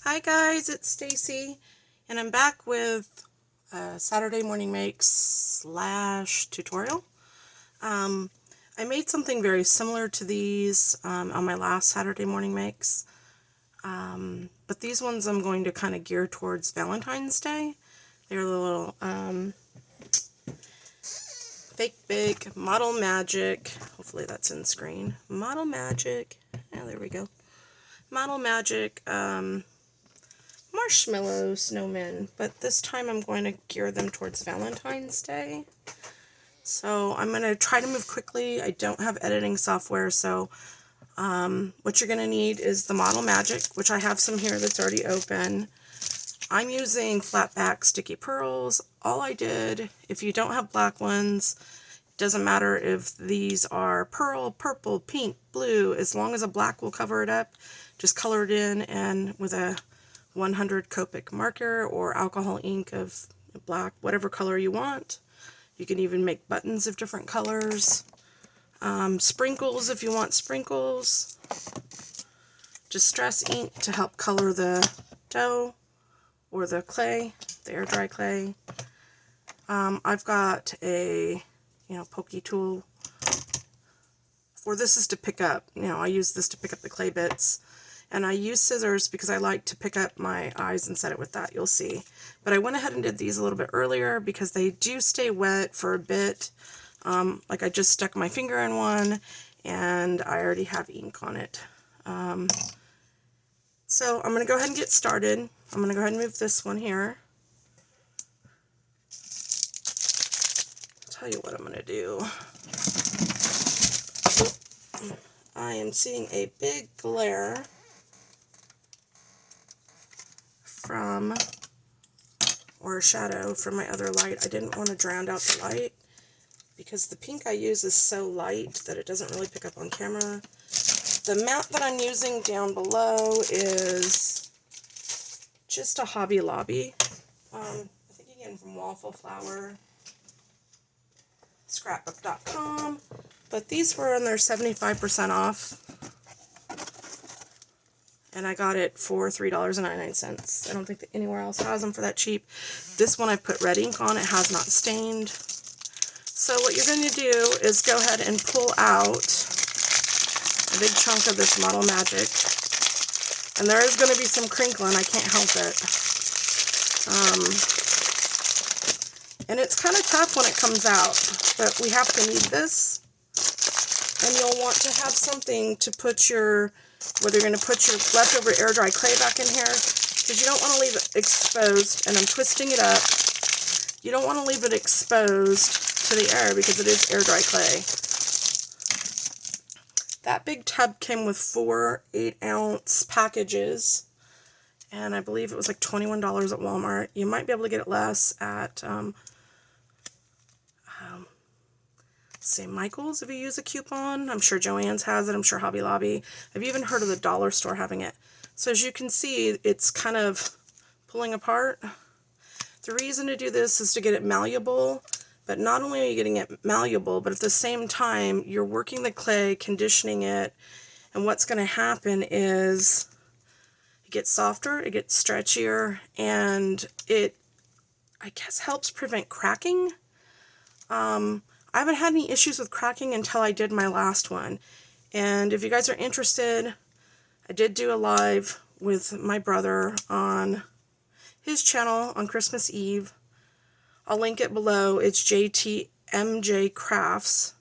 Hi guys, it's Stacey, and I'm back with a Saturday morning makes / tutorial. I made something very similar to these on my last Saturday morning makes, but these ones I'm going to kind of gear towards Valentine's Day. They're the little Fake Bake Model Magic. Hopefully that's in screen. Model Magic. Yeah, there we go. Model Magic. Marshmallow Snowmen, but this time I'm going to gear them towards Valentine's Day. So I'm going to try to move quickly. I don't have editing software, so what you're going to need is the Model Magic, which I have some here that's already open. I'm using flat back sticky pearls. All I did, if you don't have black ones, doesn't matter if these are pearl, purple, pink, blue, as long as a black will cover it up, just color it in, and with a 100 Copic marker or alcohol ink of black, whatever color you want. You can even make buttons of different colors. Sprinkles if you want sprinkles. Distress ink to help color the dough or the clay, the air dry clay. I've got a pokey tool. Or this is to pick up, I use this to pick up the clay bits. And I use scissors because I like to pick up my eyes and set it with that, you'll see. But I went ahead and did these a little bit earlier because they do stay wet for a bit. Like I just stuck my finger in one and I already have ink on it. So I'm going to go ahead and get started. I'm going to go ahead and move this one here. I'll tell you what I'm going to do. I am seeing a big glare from, or a shadow from my other light. I didn't want to drown out the light because the pink I use is so light that it doesn't really pick up on camera. The mat that I'm using down below is just a Hobby Lobby. I think you get them from Waffle Flower, scrapbook.com, but these were on their 75% off. And I got it for $3.99. I don't think that anywhere else has them for that cheap. This one I've put red ink on. It has not stained. So what you're going to do is go ahead and pull out a big chunk of this Model Magic. And there is going to be some crinkling. I can't help it. And it's kind of tough when it comes out. But we have to need this. And you'll want to have something to put your, whether you're going to put your leftover air dry clay back in here, because you don't want to leave it exposed, and I'm twisting it up. You don't want to leave it exposed to the air because it is air dry clay. That big tub came with 4 8-ounce packages, and I believe it was like $21 at Walmart. You might be able to get it less at St. Michael's if you use a coupon. I'm sure Joann's has it. I'm sure Hobby Lobby. I've even heard of the dollar store having it. So as you can see, it's kind of pulling apart. The reason to do this is to get it malleable, but not only are you getting it malleable, but at the same time, you're working the clay, conditioning it, and what's going to happen is it gets softer, it gets stretchier, and it, I guess, helps prevent cracking. I haven't had any issues with cracking until I did my last one. And if you guys are interested, I did do a live with my brother on his channel on Christmas Eve. I'll link it below. It's JTMJ Crafts.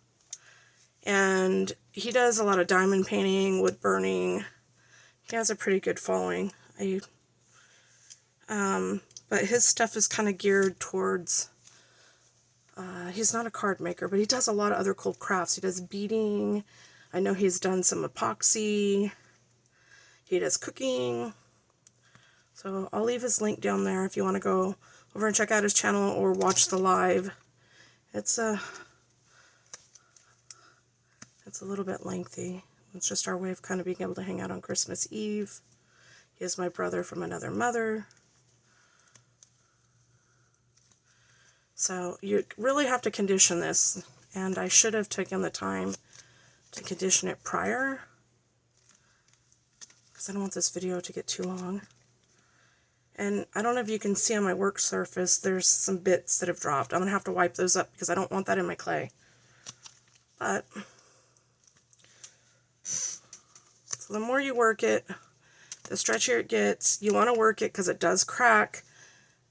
And he does a lot of diamond painting, wood burning. He has a pretty good following. But his stuff is kind of geared towards... he's not a card maker, but he does a lot of other cool crafts. He does beading. I know he's done some epoxy. He does cooking. So I'll leave his link down there if you want to go over and check out his channel or watch the live. It's a little bit lengthy. It's just our way of kind of being able to hang out on Christmas Eve. He is my brother from another mother. So you really have to condition this, and I should have taken the time to condition it prior, because I don't want this video to get too long. And I don't know if you can see on my work surface, there's some bits that have dropped. I'm going to have to wipe those up because I don't want that in my clay. But, so the more you work it, the stretchier it gets. You want to work it because it does crack.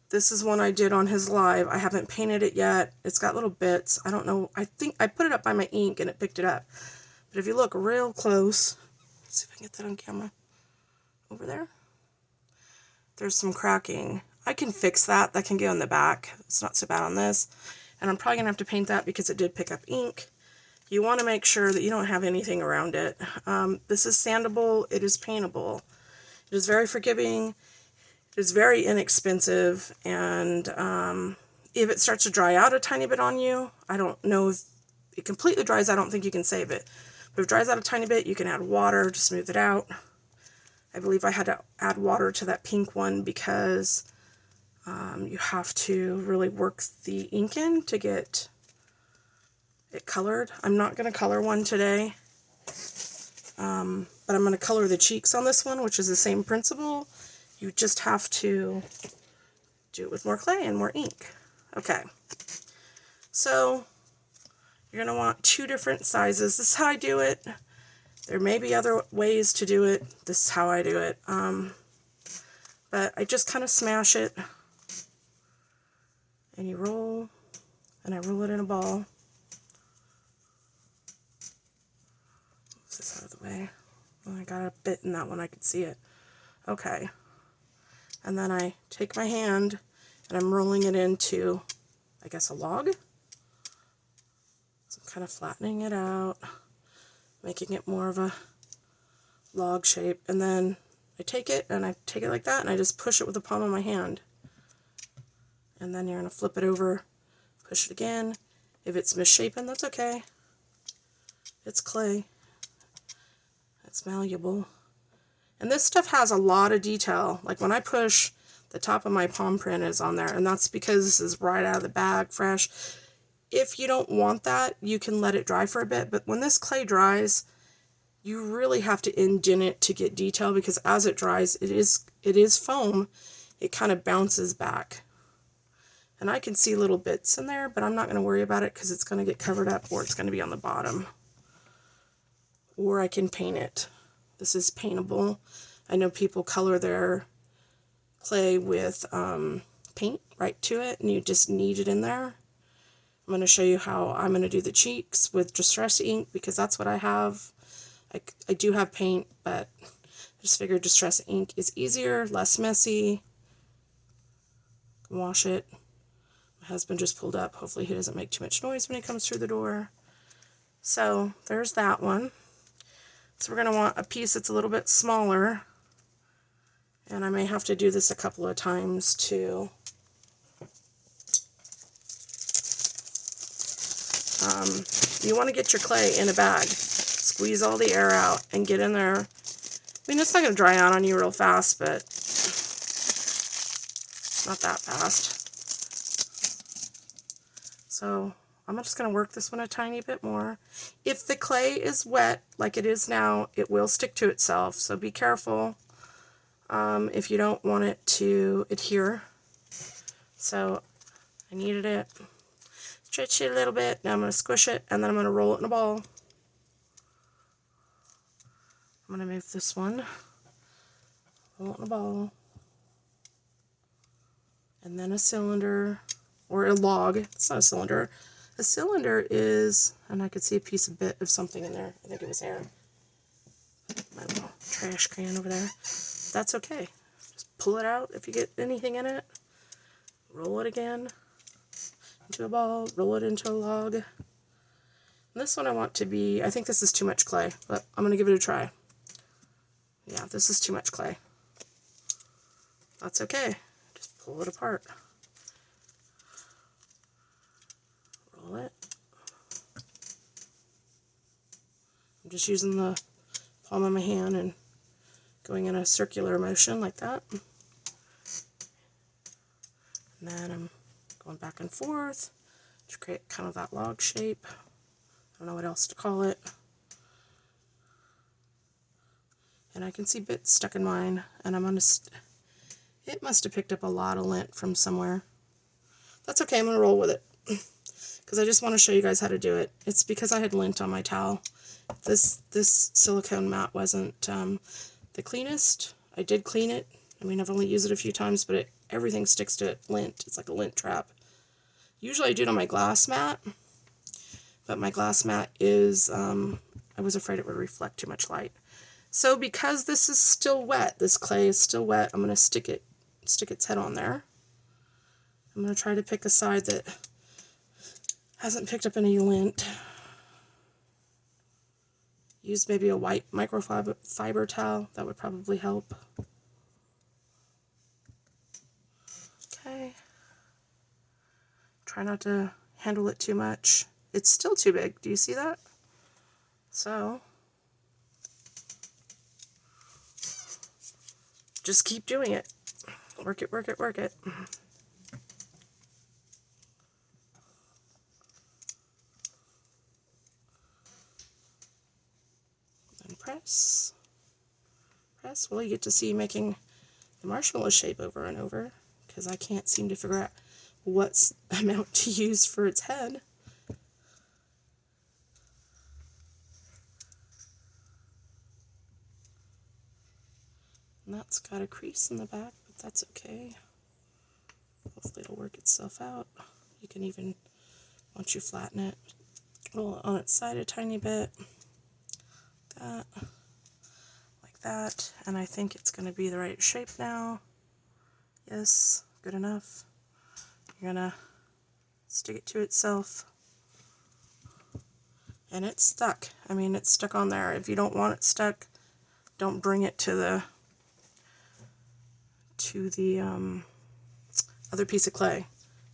This is one I did on his live. I haven't painted it yet. It's got little bits. I don't know. I think I put it up by my ink and it picked it up. But if you look real close, let's see if I can get that on camera. Over there. There's some cracking. I can fix that. That can go in the back. It's not so bad on this. And I'm probably going to have to paint that because it did pick up ink. You want to make sure that you don't have anything around it. This is sandable. It is paintable. It is very forgiving. It is very inexpensive. And if it starts to dry out a tiny bit on you, I don't know if it completely dries. I don't think you can save it. But if it dries out a tiny bit, you can add water to smooth it out. I believe I had to add water to that pink one because you have to really work the ink in to get it colored. I'm not going to color one today, but I'm going to color the cheeks on this one, which is the same principle. You just have to do it with more clay and more ink. Okay, so you're going to want 2 different sizes. This is how I do it. There may be other ways to do it. This is how I do it. But I just kind of smash it. And you roll. And I roll it in a ball. Move this out of the way. Oh, I got a bit in that one. I could see it. Okay. And then I take my hand and I'm rolling it into, I guess, a log. So I'm kind of flattening it out, making it more of a log shape, and then I take it like that and I just push it with the palm of my hand. And then you're going to flip it over, push it again. If it's misshapen, that's okay. It's clay. It's malleable. And this stuff has a lot of detail. Like when I push, the top of my palm print is on there, and that's because this is right out of the bag, fresh. If you don't want that, you can let it dry for a bit, but when this clay dries, you really have to indent it to get detail because as it dries, it is foam. It kind of bounces back. And I can see little bits in there, but I'm not going to worry about it because it's going to get covered up or it's going to be on the bottom. Or I can paint it. This is paintable. I know people color their clay with paint right to it, and you just knead it in there. I'm going to show you how I'm going to do the cheeks with Distress ink because that's what I have. I do have paint, but I just figured Distress ink is easier, less messy. Wash it. My husband just pulled up. Hopefully he doesn't make too much noise when he comes through the door. So there's that one. So we're going to want a piece that's a little bit smaller. And I may have to do this a couple of times too. You want to get your clay in a bag. Squeeze all the air out and get in there. I mean, it's not going to dry out on you real fast, but not that fast. So I'm just going to work this one a tiny bit more. If the clay is wet, like it is now, it will stick to itself, so be careful if you don't want it to adhere. So I kneaded it, stretch it a little bit, now I'm going to squish it, and then I'm going to roll it in a ball. I'm going to move this one, roll it in a ball, and then a cylinder, or a log. It's not a cylinder. A cylinder is, and I could see a piece of bit of something in there. I think it was air. My little trash can over there. That's okay. Just pull it out if you get anything in it. Roll it again into a ball, roll it into a log. And this one I want to be, I think this is too much clay, but I'm going to give it a try. Yeah, this is too much clay. That's okay. Just pull it apart. Roll it. I'm just using the palm of my hand and going in a circular motion like that. And then I'm going back and forth to create kind of that log shape. I don't know what else to call it. And I can see bits stuck in mine, and I'm going to, It must have picked up a lot of lint from somewhere. That's okay, I'm going to roll with it. Because I just want to show you guys how to do it. It's because I had lint on my towel. This silicone mat wasn't the cleanest. I did clean it. I mean, I've only used it a few times, but everything sticks to it. Lint. It's like a lint trap. Usually I do it on my glass mat, but my glass mat is, I was afraid it would reflect too much light. So because this is still wet, this clay is still wet, I'm going to stick its head on there. I'm going to try to pick a side that hasn't picked up any lint. Use maybe a white microfiber towel. That would probably help. Okay. Try not to handle it too much. It's still too big. Do you see that? So just keep doing it. Work it, work it, work it. And press. Press. Well, you get to see making the marshmallow shape over and over, because I can't seem to figure out what amount to use for its head. And that's got a crease in the back, but that's okay. Hopefully it'll work itself out. You can even, once you flatten it, roll it on its side a tiny bit. That. Like that. And I think it's going to be the right shape now. Yes, good enough. You're going to stick it to itself. And it's stuck. I mean, it's stuck on there. If you don't want it stuck, don't bring it to the other piece of clay,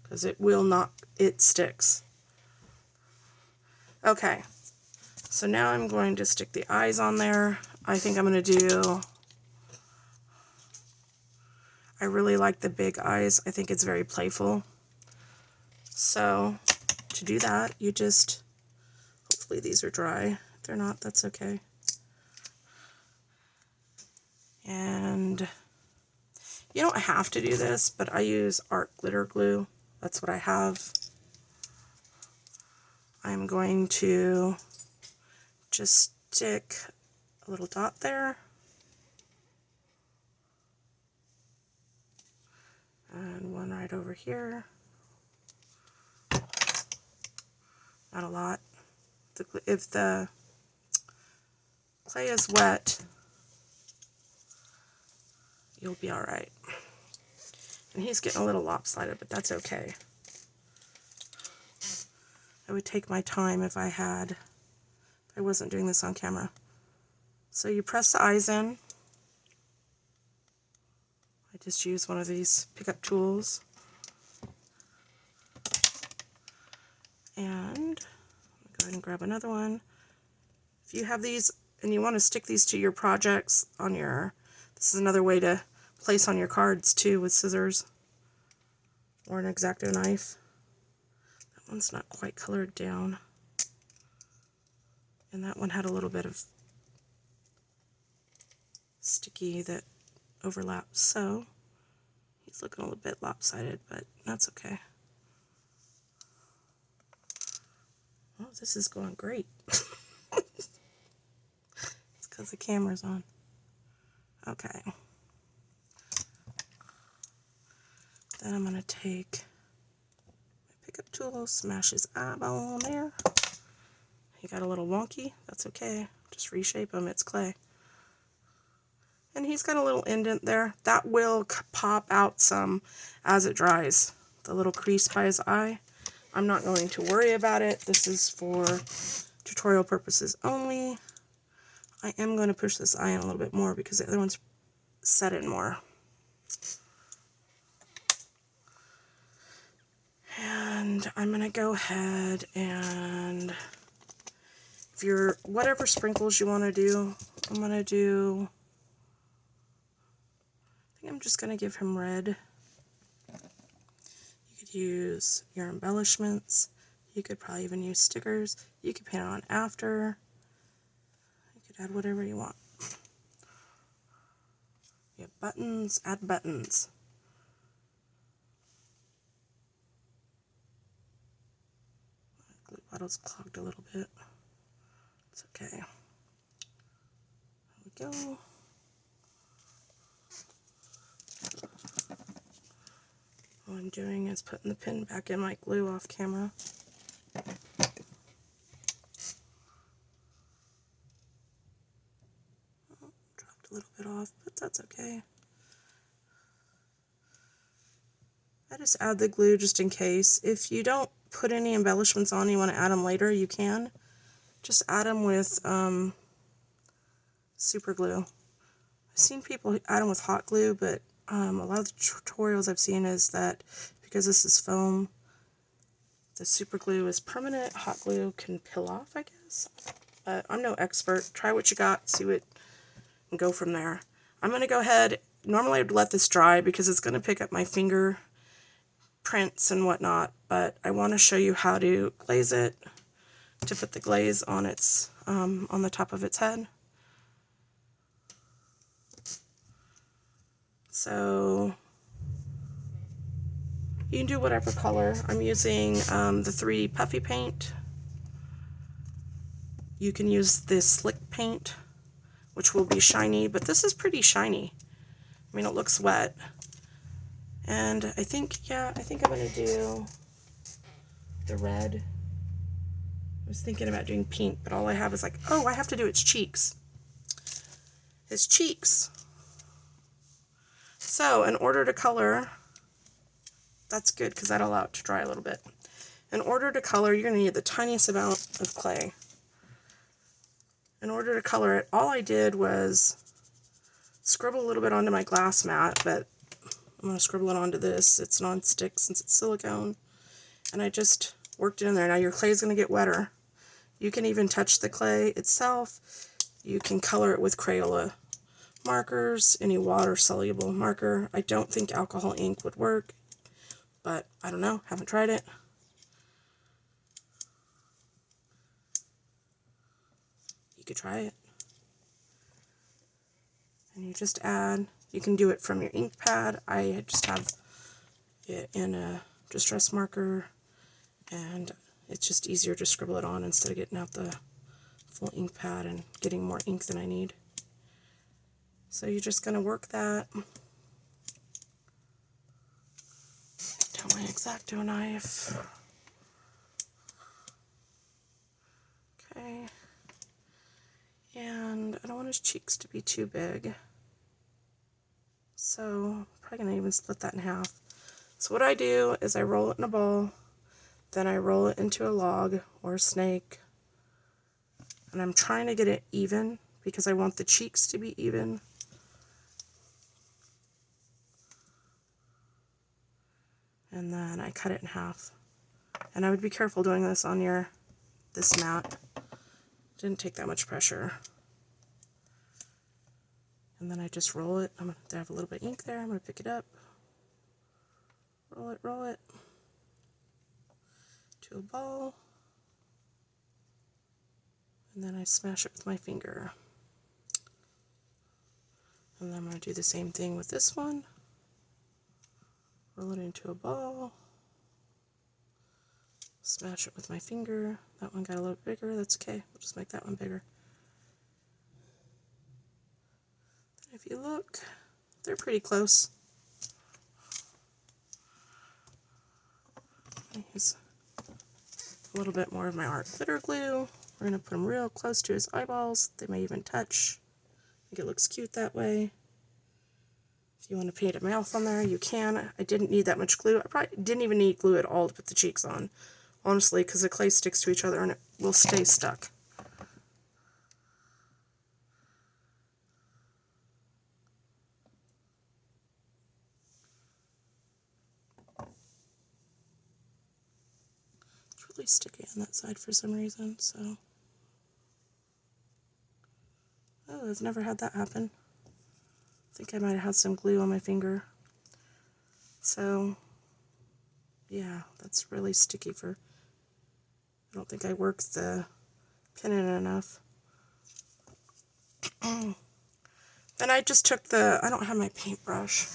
because it will not, it sticks. Okay, so now I'm going to stick the eyes on there. I think I'm going to do, I really like the big eyes. I think it's very playful. So to do that, you just, hopefully these are dry. If they're not, that's okay. And you don't have to do this, but I use art glitter glue. That's what I have. I'm going to just stick a little dot there. And one right over here. Not a lot. If the clay is wet, you'll be alright. And he's getting a little lopsided, but that's okay. I would take my time if I wasn't doing this on camera. So you press the eyes in. I just use one of these pickup tools. And go ahead and grab another one. If you have these and you want to stick these to your projects on your, this is another way to place on your cards too with scissors or an X-Acto knife. That one's not quite colored down. And that one had a little bit of sticky that overlaps, so he's looking a little bit lopsided, but that's okay. Oh, this is going great. It's because the camera's on. Okay. Then I'm going to take my pickup tool, smash his eyeball on there. He got a little wonky. That's okay. Just reshape him. It's clay. And he's got a little indent there. That will pop out some as it dries. The little crease by his eye. I'm not going to worry about it. This is for tutorial purposes only. I am going to push this eye in a little bit more because the other one's set in more. And I'm going to go ahead and, if you're, whatever sprinkles you want to do, I'm going to do, I think I'm just going to give him red. You could use your embellishments. You could probably even use stickers. You could paint it on after. You could add whatever you want. You have buttons, add buttons. bottle's clogged a little bit. It's okay. There we go. All I'm doing is putting the pin back in my glue off camera. Oh, dropped a little bit off, but that's okay. I just add the glue just in case. If you don't put any embellishments on, you want to add them later, you can. Just add them with super glue. I've seen people add them with hot glue, but a lot of the tutorials I've seen is that because this is foam, the super glue is permanent. Hot glue can peel off, I guess. I'm no expert. Try what you got, see what, and go from there. I'm going to go ahead. Normally I'd let this dry because it's going to pick up my finger prints and whatnot, but I want to show you how to glaze it, to put the glaze on its on the top of its head. So you can do whatever color. I'm using the 3D puffy paint. You can use this slick paint, which will be shiny, but this is pretty shiny. I mean, it looks wet. And I think, yeah, I think I'm going to do the red. I was thinking about doing pink, but all I have is like, oh, I have to do its cheeks. His cheeks. So, in order to color, that's good because that'll allow it to dry a little bit. In order to color, you're going to need the tiniest amount of clay. In order to color it, all I did was scribble a little bit onto my glass mat, but I'm going to scribble it onto this. It's non-stick since it's silicone. And I just worked it in there. Now your clay is going to get wetter. You can even touch the clay itself. You can color it with Crayola markers, any water-soluble marker. I don't think alcohol ink would work, but I don't know. Haven't tried it. You could try it. And you just add, you can do it from your ink pad. I just have it in a distress marker, and it's just easier to scribble it on instead of getting out the full ink pad and getting more ink than I need. So you're just going to work that. Down my X-Acto knife. Okay. And I don't want his cheeks to be too big. So I'm probably going to even split that in half. So what I do is I roll it in a ball, then I roll it into a log or a snake, and I'm trying to get it even because I want the cheeks to be even. And then I cut it in half. And I would be careful doing this on this mat. Didn't take that much pressure. And then I just roll it. I have a little bit of ink there. I'm going to pick it up. Roll it to a ball. And then I smash it with my finger. And then I'm going to do the same thing with this one. Roll it into a ball. Smash it with my finger. That one got a little bigger. That's okay. We'll just make that one bigger. If you look, they're pretty close. Use a little bit more of my art glitter glue. We're going to put them real close to his eyeballs. They may even touch. I think it looks cute that way. If you want to paint a mouth on there, you can. I didn't need that much glue. I probably didn't even need glue at all to put the cheeks on, honestly, because the clay sticks to each other and it will stay stuck. It's really sticky on that side for some reason, so. Oh, I've never had that happen. I think I might have had some glue on my finger. So, yeah, that's really sticky for, I don't think I worked the pin in enough. Then I just took I don't have my paintbrush.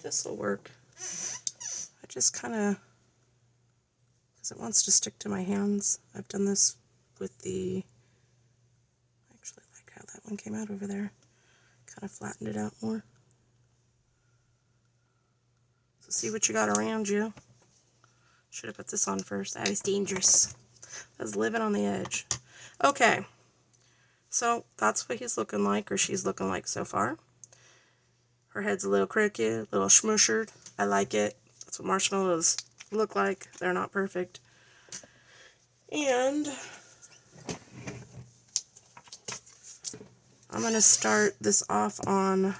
This will work. just kind of, because it wants to stick to my hands. I've done this with the, I actually like how that one came out over there. Kind of flattened it out more. So see what you got around you. Should have put this on first. That is dangerous. I was living on the edge. Okay, so that's what he's looking like, or she's looking like so far. Her head's a little crooked, a little smooshered. I like it. That's what marshmallows look like. They're not perfect. And I'm going to start this off on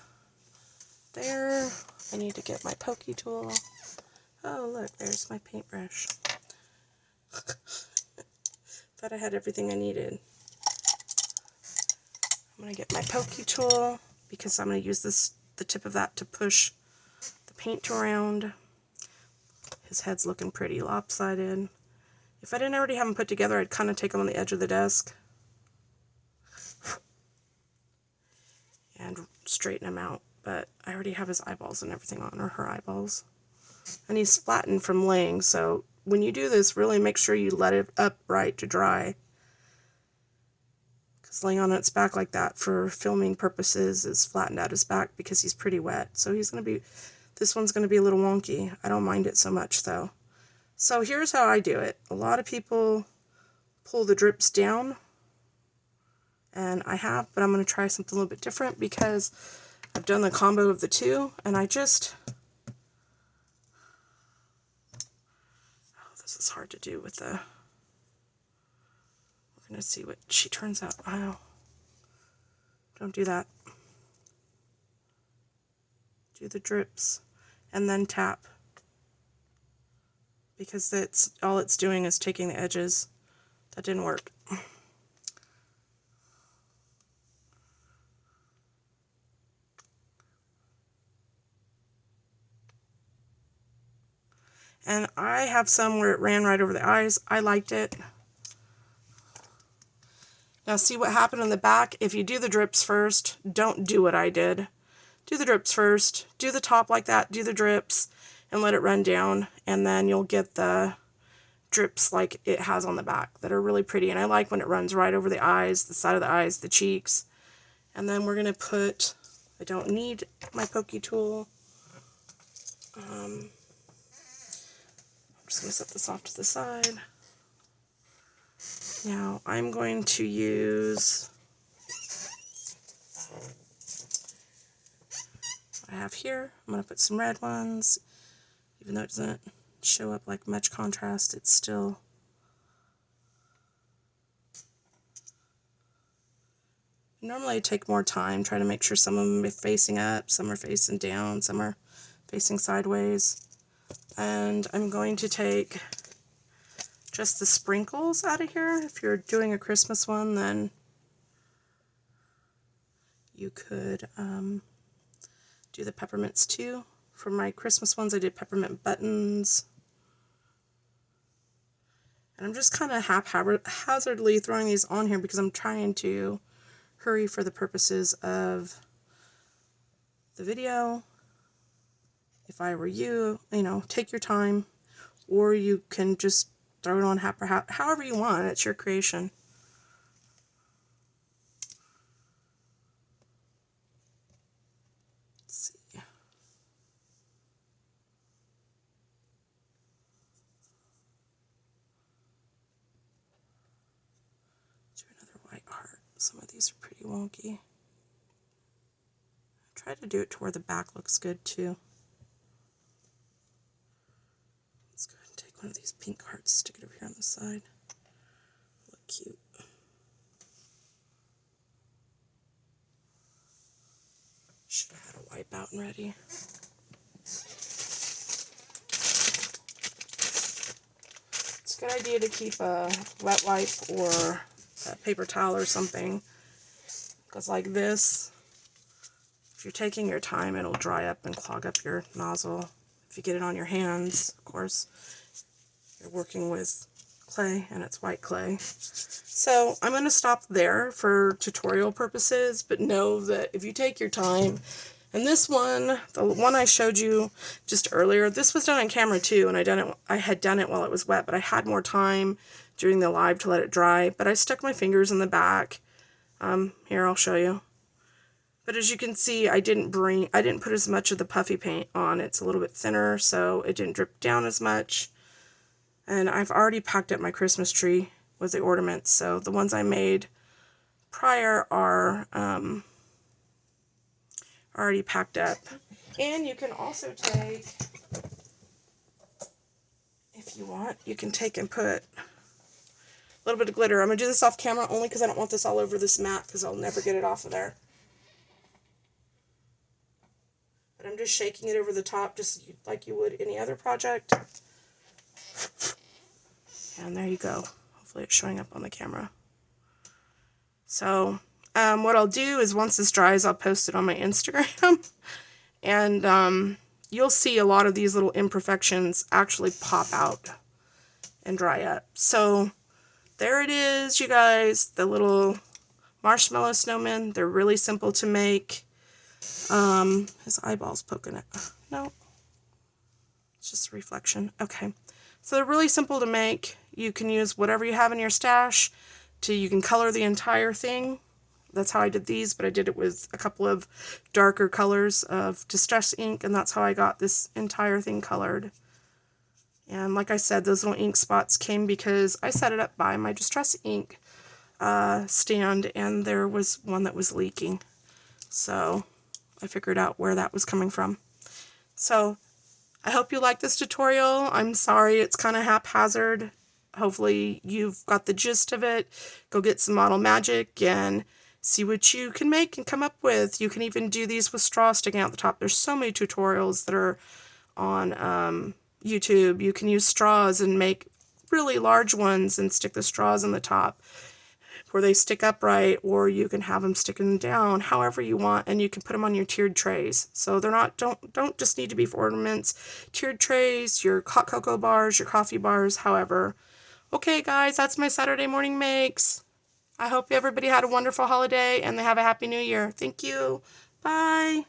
there. I need to get my pokey tool. Oh, look, there's my paintbrush. Thought I had everything I needed. I'm going to get my pokey tool because I'm going to use the tip of that to push the paint around. His head's looking pretty lopsided. If I didn't already have them put together, I'd kind of take them on the edge of the desk and straighten them out. But I already have his eyeballs and everything on, or her eyeballs. And he's flattened from laying, so when you do this, really make sure you let it upright to dry. Because laying on its back like that for filming purposes is flattened out his back because he's pretty wet. So he's going to be, this one's going to be a little wonky. I don't mind it so much though. So here's how I do it. A lot of people pull the drips down, and I have, but I'm going to try something a little bit different because I've done the combo of the two, and I just, this is hard to do with the, we're going to see what she turns out. Oh, don't do that. Do the drips and then tap, because that's all it's doing is taking the edges. That didn't work. And I have some where it ran right over the eyes. I liked it. Now see what happened in the back? If you do the drips first, don't do what I did. Do the drips first, do the top like that, do the drips, and let it run down, and then you'll get the drips like it has on the back that are really pretty. And I like when it runs right over the eyes, the side of the eyes, the cheeks. And then we're going to put, I don't need my pokey tool. I'm just going to set this off to the side. Now I'm going to use, what I have here. I'm going to put some red ones. Even though it doesn't show up like much contrast, it's still, normally I take more time, try to make sure some of them are facing up, some are facing down, some are facing sideways. And I'm going to take just the sprinkles out of here. If you're doing a Christmas one, then you could do the peppermints too. For my Christmas ones, I did peppermint buttons. And I'm just kind of haphazardly throwing these on here because I'm trying to hurry for the purposes of the video. If I were you, you know, take your time, or you can just throw it on however you want. It's your creation. Let's see. Do another white heart. Some of these are pretty wonky. Try to do it to where the back looks good too. Let's go ahead and take one of these pink hearts, stick it over here on the side. Look cute. Should have had a wipe out and ready. It's a good idea to keep a wet wipe or a paper towel or something, because like this, if you're taking your time, it'll dry up and clog up your nozzle. If you get it on your hands, of course, you're working with clay, and it's white clay. So I'm going to stop there for tutorial purposes, but know that if you take your time And this one, the one I showed you just earlier, this was done on camera too, and I had done it while it was wet, but I had more time during the live to let it dry. But I stuck my fingers in the back. Here, I'll show you. But as you can see, I didn't put as much of the puffy paint on. It's a little bit thinner, so it didn't drip down as much. And I've already packed up my Christmas tree with the ornaments, so the ones I made prior are already packed up. And you can also take, if you want, you can take and put a little bit of glitter. I'm going to do this off camera only because I don't want this all over this mat because I'll never get it off of there. But I'm just shaking it over the top just like you would any other project. And there you go. Hopefully it's showing up on the camera. So what I'll do is once this dries, I'll post it on my Instagram. And you'll see a lot of these little imperfections actually pop out and dry up. So there it is, you guys, the little marshmallow snowmen. They're really simple to make. His eyeball's poking it. No, it's just a reflection. Okay, so they're really simple to make. You can use whatever you have in your stash. You can color the entire thing. That's how I did these, but I did it with a couple of darker colors of Distress ink, and that's how I got this entire thing colored. And like I said, those little ink spots came because I set it up by my Distress ink stand, and there was one that was leaking. So I figured out where that was coming from. So I hope you like this tutorial. I'm sorry it's kind of haphazard. Hopefully you've got the gist of it. Go get some Model Magic and see what you can make and come up with. You can even do these with straw sticking out the top. There's so many tutorials that are on YouTube. You can use straws and make really large ones and stick the straws in the top where they stick upright, or you can have them sticking down however you want, and you can put them on your tiered trays. So they're not, don't just need to be for ornaments. Tiered trays, your hot cocoa bars, your coffee bars, however. Okay guys, that's my Saturday morning makes. I hope everybody had a wonderful holiday and they have a happy new year. Thank you. Bye.